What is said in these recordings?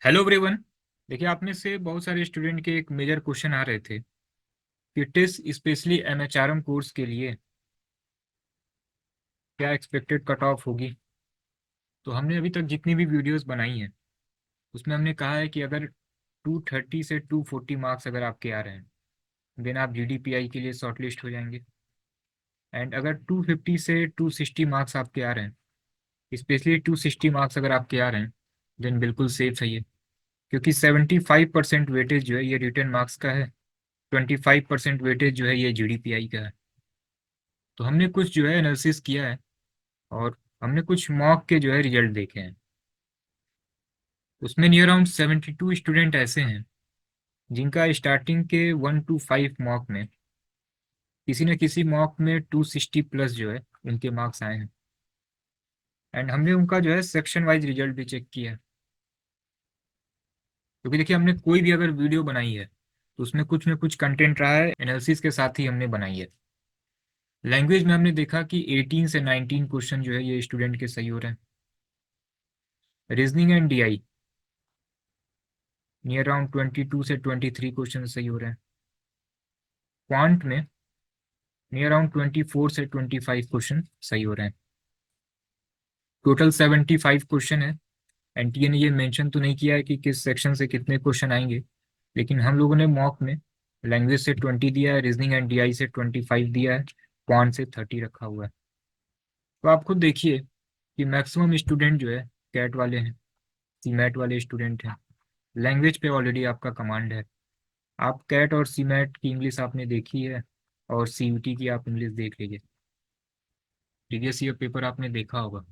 Hello everyone. देखिए, आप में से बहुत सारे स्टूडेंट के एक मेजर क्वेश्चन आ रहे थे कि टेस्ट स्पेशली एमएचआरएम कोर्स के लिए क्या एक्सपेक्टेड कट ऑफ होगी। तो हमने अभी तक जितनी भी वीडियोस बनाई हैं उसमें हमने कहा है कि अगर 230 से 240 मार्क्स अगर आपके आ रहे हैं देन आप जीडीपीआई के लिए शॉर्टलिस्ट हो जाएंगे। एंड अगर 250 से 260 मार्क्स आपके आ रहे हैं, स्पेशली 260 मार्क्स अगर आपके आ रहे हैं, देन बिल्कुल सेफ है ये। क्योंकि 75% वेटेज जो है ये रिटर्न मार्क्स का है, 25% वेटेज जो है ये जीडीपीआई का है। तो हमने कुछ जो है एनालिसिस किया है और हमने कुछ मॉक के जो है रिजल्ट देखे हैं। उसमें नियर अराउंड 72 स्टूडेंट ऐसे हैं जिनका स्टार्टिंग के 1 to 5 मॉक में किसी न किसी मॉक में 260 प्लस जो है उनके मार्क्स आए हैं। एंड हमने उनका जो है सेक्शन वाइज रिजल्ट भी चेक किया है। क्योंकि देखिए, हमने कोई भी अगर वीडियो बनाई है तो उसमें कुछ न कुछ कंटेंट रहा है, एनालिसिस के साथ ही हमने बनाई है। लैंग्वेज में हमने देखा कि 18 से 19 क्वेश्चन जो है ये स्टूडेंट के सही हो रहे हैं। Reasoning and DI near around 22 से 23 क्वेश्चन सही हो रहे हैं। क्वांट में नियर अराउंड 24 से 25 क्वेश्चन सही हो रहे हैं। टोटल 75 क्वेश्चन है। एनटीए ने ये मेंशन तो नहीं किया है कि किस सेक्शन से कितने क्वेश्चन आएंगे, लेकिन हम लोगों ने मॉक में लैंग्वेज से 20 दिया है, रीजनिंग एंड डीआई से 25 दिया है, क्वांट से 30 रखा हुआ है। तो आप खुद देखिए कि मैक्सिमम स्टूडेंट जो है कैट वाले हैं, सीमैट वाले स्टूडेंट हैं। लैंग्वेज पे ऑलरेडी आपका कमांड है। आप कैट और सीमैट की इंग्लिश आपने देखी है और सीयूटी की आप इंग्लिश देख लीजिए। प्रीवियस ईयर पेपर आपने देखा होगा,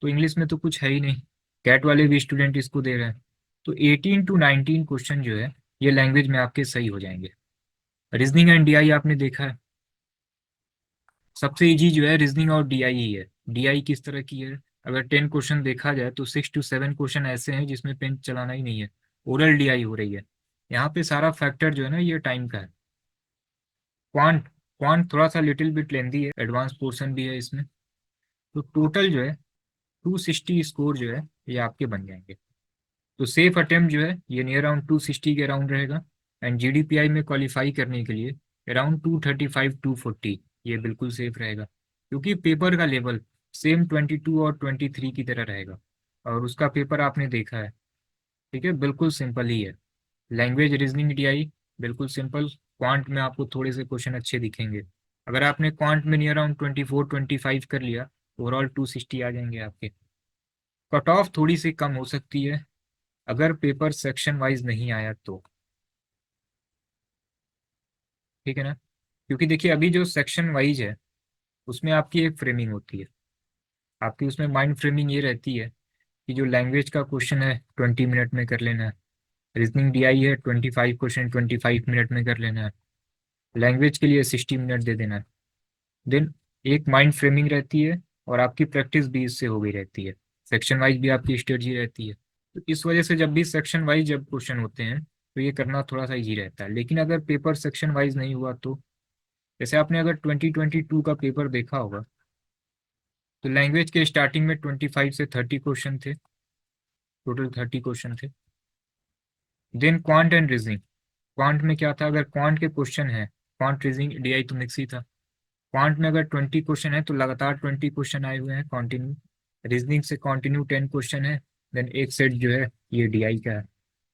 तो इंग्लिश में तो कुछ है ही नहीं। कैट वाले भी स्टूडेंट इसको दे रहे हैं। तो 18 to 19 क्वेश्चन जो है ये लैंग्वेज में आपके सही हो जाएंगे। रीजनिंग एंड डीआई आपने देखा है, सबसे इजी जो है रीजनिंग और डीआई ही है। डीआई किस तरह की है, अगर 10 क्वेश्चन देखा जाए तो 6 to 7 क्वेश्चन ऐसे हैं जिसमें पेन चलाना ही नहीं है, ओरल डीआई हो रही है। यहाँ पे सारा फैक्टर जो है ना ये टाइम का है। क्वांट क्वांट थोड़ा सा लिटिल बिट लेंदी है, एडवांस पोर्शन भी है इसमें। तो टोटल जो है 260 स्कोर जो है ये आपके बन जाएंगे। तो सेफ अटेम्प्ट जो है ये नियर अराउंड 260 के अराउंड रहेगा। एंड जीडीपीआई में क्वालिफाई करने के लिए अराउंड 235 to 240 ये बिल्कुल सेफ रहेगा। क्योंकि पेपर का लेवल सेम 22 और 23 की तरह रहेगा और उसका पेपर आपने देखा है। ठीक है, बिल्कुल सिंपल ही है। लैंग्वेज रीजनिंग डीआई बिल्कुल सिंपल। क्वांट में आपको थोड़े से क्वेश्चन अच्छे दिखेंगे। अगर आपने क्वांट में नियर अराउंड 24 25 कर लिया, ओवरऑल 260 आ जाएंगे आपके। कट ऑफ थोड़ी सी कम हो सकती है अगर पेपर सेक्शन वाइज नहीं आया तो। ठीक है ना। क्योंकि देखिए, अभी जो सेक्शन वाइज है उसमें आपकी एक फ्रेमिंग होती है। आपकी उसमें माइंड फ्रेमिंग ये रहती है कि जो लैंग्वेज का क्वेश्चन है 20 मिनट में कर लेना है। रीजनिंग डीआई है 25 क्वेश्चन 25 मिनट में कर लेना है। लैंग्वेज के लिए 60 मिनट दे देना है। देन एक माइंड फ्रेमिंग रहती है और आपकी प्रैक्टिस भी इससे हो गई रहती है। सेक्शन वाइज भी आपकी स्ट्रेटजी रहती है। तो इस वजह से जब भी सेक्शन वाइज जब क्वेश्चन होते हैं तो ये करना थोड़ा सा इजी रहता है। लेकिन अगर पेपर सेक्शन वाइज नहीं हुआ तो, जैसे आपने अगर 2022 का पेपर देखा होगा तो लैंग्वेज के स्टार्टिंग में 25 से 30 क्वेश्चन थे, टोटल 30 क्वेश्चन थे। Then quant and reasoning. Quant में क्या था, अगर क्वांट के क्वेश्चन है, क्वांट रीजनिंग डीआई तो मिक्स ही था। क्वांट में अगर 20 क्वेश्चन है तो लगातार 20 क्वेश्चन आए हुए हैं कॉन्टिन्यू। रीजनिंग से कॉन्टिन्यू 10 क्वेश्चन है। देन एक सेट जो है ये डीआई का है।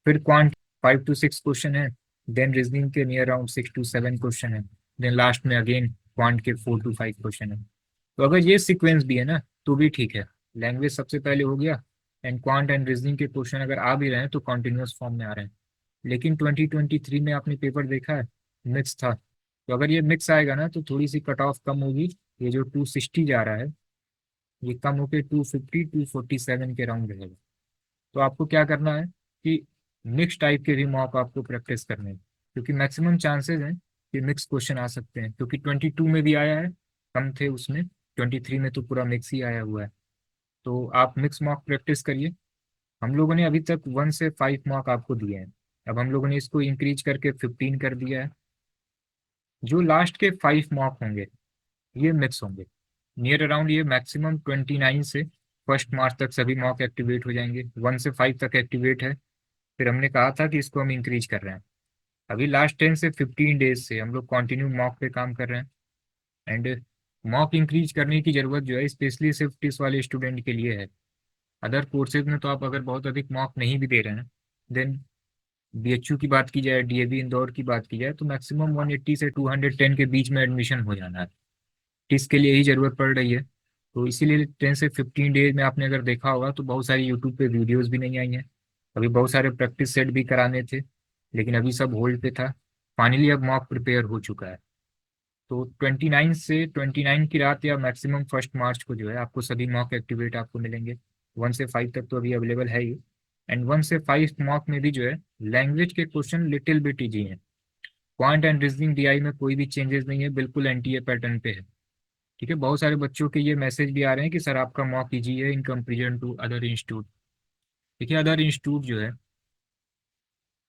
फिर क्वांट 5 to 6 क्वेश्चन है। देन रीजनिंग के नियर अराउंड 6 to 7 क्वेश्चन है। देन लास्ट में अगेन क्वांट के 4 to 5 क्वेश्चन है। तो अगर ये सीक्वेंस भी है ना तो भी ठीक है। लैंग्वेज सबसे पहले हो गया एंड क्वांट एंड रीजनिंग के क्वेश्चन अगर आ भी रहे हैं तो कॉन्टिन्यूस फॉर्म में आ रहे हैं। लेकिन 2023 में आपने पेपर देखा है, मिक्स था। तो अगर ये मिक्स आएगा ना तो थोड़ी सी कट ऑफ कम होगी। ये जो 260 जा रहा है ये कम होकर 250 247 के राउंड रहेगा। तो आपको क्या करना है कि मिक्स टाइप के भी मॉक आपको प्रैक्टिस करने हैं। क्योंकि मैक्सिमम चांसेस हैं कि मिक्स क्वेश्चन आ सकते हैं, क्योंकि 22 में भी आया है, कम थे उसमें। 23 में तो पूरा मिक्स ही आया हुआ है। तो आप मिक्स मॉक प्रैक्टिस करिए। हम लोगों ने अभी तक 1 से 5 मॉक आपको दिए हैं। अब हम लोगों ने इसको इंक्रीज करके 15 कर दिया है। जो लास्ट के 5 मॉक होंगे ये मिक्स होंगे। नियर अराउंड ये मैक्सिमम 29 से 1 मार्च तक सभी मॉक एक्टिवेट हो जाएंगे। 1 से 5 तक एक्टिवेट है। फिर हमने कहा था कि इसको हम इंक्रीज कर रहे हैं। अभी लास्ट 10 से 15 डेज से हम लोग कंटिन्यू मॉक पे काम कर रहे हैं। एंड मॉक इंक्रीज करने की ज़रूरत जो है स्पेशली सिर्फ टिस वाले स्टूडेंट के लिए है। अदर कोर्सेज में तो आप अगर बहुत अधिक मॉक नहीं भी दे रहे हैं, देन बीएचयू की बात की जाए, डीएवी इंदौर की बात की जाए, तो मैक्सिमम 180 से 210 के बीच में एडमिशन हो जाना है। टिस के लिए ही ज़रूरत पड़ रही है। तो इसीलिए 10 से 15 डेज में आपने अगर देखा होगा तो बहुत सारी यूट्यूब पे वीडियोस भी नहीं आई हैं। अभी बहुत सारे प्रैक्टिस सेट भी कराने थे, लेकिन अभी सब होल्ड पे था। फाइनली अब मॉक प्रिपेयर हो चुका है। तो 29 की रात या मैक्सिमम 1 मार्च को जो है आपको सभी मॉक एक्टिवेट आपको मिलेंगे। 1 से 5 तक तो अभी अवेलेबल है ही। एंड 1 से 5 मॉक में भी जो है लैंग्वेज के क्वेश्चन लिटिल बिट इजी हैं। क्वांट एंड रीजनिंग डीआई में कोई भी चेंजेस नहीं है, बिल्कुल एनटीए पैटर्न पे है। ठीक है, बहुत सारे बच्चों के ये मैसेज भी आ रहे हैं कि सर आपका मॉक इजी है in comparison to other institute. देखिए अदर इंस्टीट्यूट जो है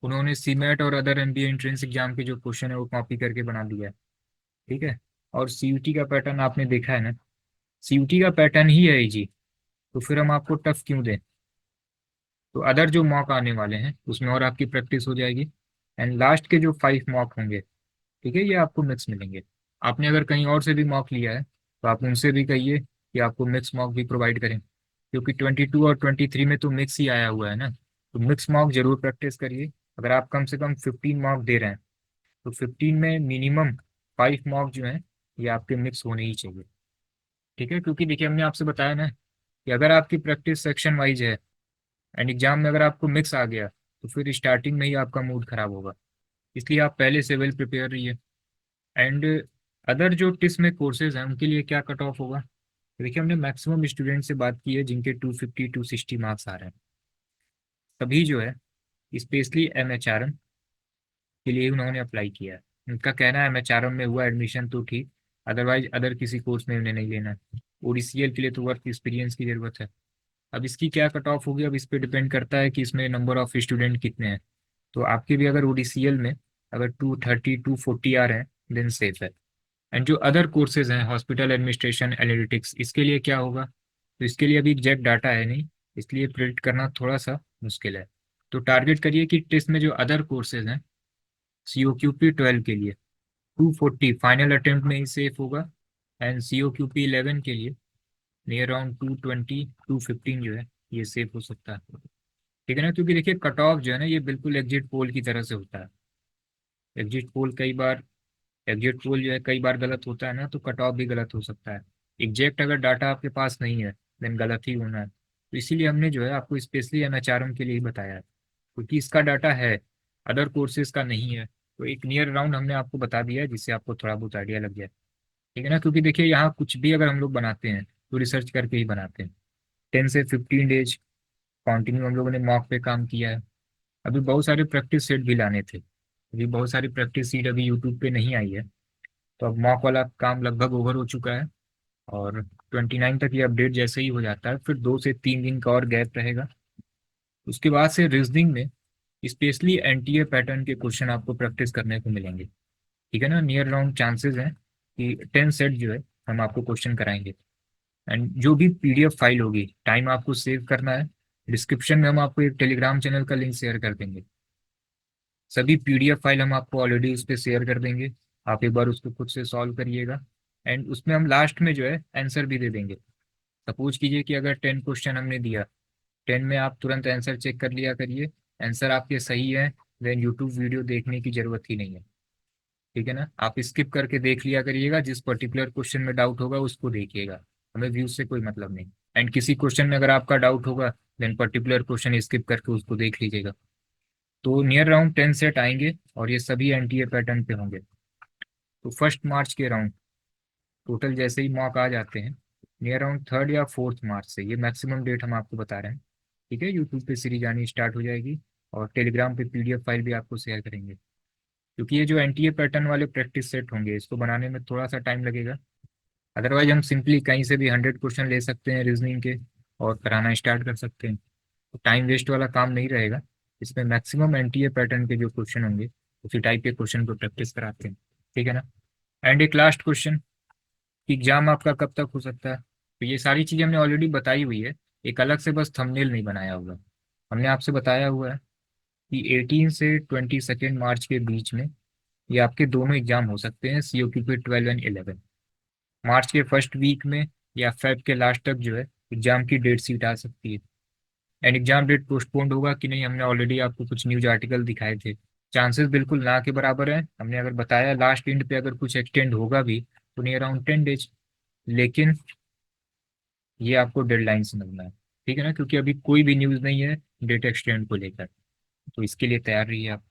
उन्होंने सीमेट और अदर एमबीए एंट्रेंस एग्जाम के जो क्वेश्चन है वो कॉपी करके बना दिया है। ठीक है, और सीयूटी का पैटर्न आपने देखा है ना, सीयूटी का पैटर्न ही है इजी, तो फिर हम आपको टफ क्यों दें। तो अदर जो मॉक आने वाले हैं उसमें और आपकी प्रैक्टिस हो जाएगी। एंड लास्ट के जो 5 मॉक होंगे, ठीक है, ये आपको मिक्स मिलेंगे। आपने अगर कहीं और से भी मॉक लिया है तो आप उनसे भी कहिए कि आपको मिक्स मॉक भी प्रोवाइड करें, क्योंकि 22 और 23 में तो मिक्स ही आया हुआ है ना। तो मिक्स मॉक जरूर प्रैक्टिस करिए। अगर आप कम से कम 15 मॉक दे रहे हैं तो 15 में मिनिमम 5 मॉक जो हैं ये आपके मिक्स होने ही चाहिए। ठीक है, क्योंकि देखिए हमने आपसे बताया ना कि अगर आपकी प्रैक्टिस सेक्शन वाइज है एंड एग्जाम में अगर आपको मिक्स आ गया तो फिर स्टार्टिंग में ही आपका मूड खराब होगा। इसलिए आप पहले से वेल प्रिपेयर रहिए। एंड अदर जो टिस में कोर्सेज हैं उनके लिए क्या कट ऑफ होगा, देखिए हमने मैक्सिमम स्टूडेंट से बात की है जिनके 250 260 मार्क्स आ रहे हैं। तभी जो है स्पेशली एमएचआरएम के लिए उन्होंने अप्लाई किया है। उनका कहना है एमएचआरएम में हुआ एडमिशन तो ठीक, अदरवाइज अदर किसी कोर्स में उन्हें नहीं लेना है। ओडीसीएल के लिए तो वर्क एक्सपीरियंस की ज़रूरत है। अब इसकी क्या कट ऑफ होगी, अब इस पर डिपेंड करता है कि इसमें नंबर ऑफ स्टूडेंट कितने हैं। तो आपके भी अगर ओडीसीएल में अगर 230 240 आ रहे हैं देन सेफ है। एंड जो अदर कोर्सेज हैं हॉस्पिटल एडमिनिस्ट्रेशन एनालिटिक्स, इसके लिए क्या होगा, तो इसके लिए अभी एग्जैक्ट डाटा है नहीं, इसलिए प्रिडिक्ट करना थोड़ा सा मुश्किल है। तो टारगेट करिए कि टेस्ट में जो अदर कोर्सेज हैं COQP 12 के लिए 240 फाइनल अटेम्प्ट में ही सेफ होगा। एंड COQP 11 के लिए नियर अराउंड 220 215 जो है ये सेफ हो सकता है। ठीक है ना, क्योंकि देखिए कट ऑफ जो है ना ये बिल्कुल एग्जिट पोल की तरह से होता है। एग्जिट पोल कई बार एग्जिट पोल जो है कई बार गलत होता है ना, तो कट ऑफ भी गलत हो सकता है। एग्जैक्ट अगर डाटा आपके पास नहीं है देन गलत ही होना है। तो इसीलिए हमने जो है आपको स्पेशली एमएचआरएम के लिए ही बताया है, क्योंकि इसका डाटा है, अदर कोर्सेज का नहीं है। तो एक नियर राउंड हमने आपको बता दिया है जिससे आपको थोड़ा बहुत आइडिया लग जाए। ठीक है ना, क्योंकि देखिए यहाँ कुछ भी अगर हम लोग बनाते हैं तो रिसर्च करके ही बनाते हैं। 10 से 15 डेज कंटिन्यू हम लोगों ने मॉक पे काम किया है। अभी बहुत सारे प्रैक्टिस सेट भी लाने थे, अभी बहुत सारी प्रैक्टिस सीट अभी यूट्यूब पे नहीं आई है। तो अब मॉक वाला काम लगभग ओवर हो चुका है। और 29 तक ये अपडेट जैसे ही हो जाता है फिर 2 से 3 दिन का और गैप रहेगा। उसके बाद से रीजनिंग में स्पेशली एनटीए पैटर्न के क्वेश्चन आपको प्रैक्टिस करने को मिलेंगे। ठीक है ना, नियर राउंड चांसेस हैं कि 10 सेट जो है हम आपको क्वेश्चन कराएंगे। एंड जो भी पीडीएफ फाइल होगी टाइम आपको सेव करना है, डिस्क्रिप्शन में हम आपको एक टेलीग्राम चैनल का लिंक शेयर कर देंगे। सभी पीडीएफ फाइल हम आपको ऑलरेडी उस पर शेयर कर देंगे, आप एक बार उसको खुद से सॉल्व करिएगा। एंड उसमें हम लास्ट में जो है आंसर भी दे देंगे। सपोज कीजिए कि अगर 10 क्वेश्चन हमने दिया, 10 में आप तुरंत आंसर चेक कर लिया करिए, आंसर आपके सही है देन यूट्यूब वीडियो देखने की जरूरत ही नहीं है। ठीक है ना, आप स्किप करके देख लिया करिएगा, जिस पर्टिकुलर क्वेश्चन में डाउट होगा उसको देखिएगा, हमें व्यूज से कोई मतलब नहीं। एंड किसी क्वेश्चन में अगर आपका डाउट होगा देन पर्टिकुलर क्वेश्चन स्किप करके उसको देख लीजिएगा। तो नियर राउंड 10 सेट आएंगे और ये सभी एनटीए पैटर्न पे होंगे। तो 1 मार्च के राउंड टोटल जैसे ही मॉक आ जाते हैं नियर अराउंड 3rd या 4th मार्च से, ये मैक्सिमम डेट हम आपको बता रहे हैं। ठीक है, यूट्यूब पे सीरीज आनी स्टार्ट हो जाएगी और टेलीग्राम पे पीडीएफ फाइल भी आपको शेयर करेंगे। क्योंकि ये जो एनटीए पैटर्न वाले प्रैक्टिस सेट होंगे इसको बनाने में थोड़ा सा टाइम लगेगा। अदरवाइज हम सिंपली कहीं से भी 100 क्वेश्चन ले सकते हैं रीजनिंग के और कराना स्टार्ट कर सकते हैं। तो टाइम वेस्ट वाला काम नहीं रहेगा। इसमें मैक्सिमम एनटीए पैटर्न के जो क्वेश्चन होंगे उसी टाइप के क्वेश्चन को प्रैक्टिस कराते हैं। ठीक है ना। एंड एक लास्ट क्वेश्चन कि एग्जाम आपका कब तक हो सकता है, तो ये सारी चीज़ें हमने ऑलरेडी बताई हुई है। एक अलग से बस थंबनेल नहीं बनाया हुआ, हमने आपसे बताया हुआ है कि 18 से 22 मार्च के बीच में ये आपके दोनों एग्जाम हो सकते हैं, COQP 12 एंड 11। मार्च के फर्स्ट वीक में या फेब के लास्ट तक जो है एग्जाम की डेट शीट आ सकती है। एंड एग्जाम डेट पोस्टपोन्ड होगा कि नहीं, हमने ऑलरेडी आपको कुछ न्यूज आर्टिकल दिखाए थे। चांसेस बिल्कुल ना के बराबर है। हमने अगर बताया लास्ट एंड पे अगर कुछ एक्सटेंड होगा भी तो नहीं अराउंड 10 डेज, लेकिन ये आपको डेडलाइन समझना है, ठीक है ना, क्योंकि अभी कोई भी न्यूज़ नहीं है डेट एक्सटेंड को लेकर, तो इसके लिए तैयार रहिए आप।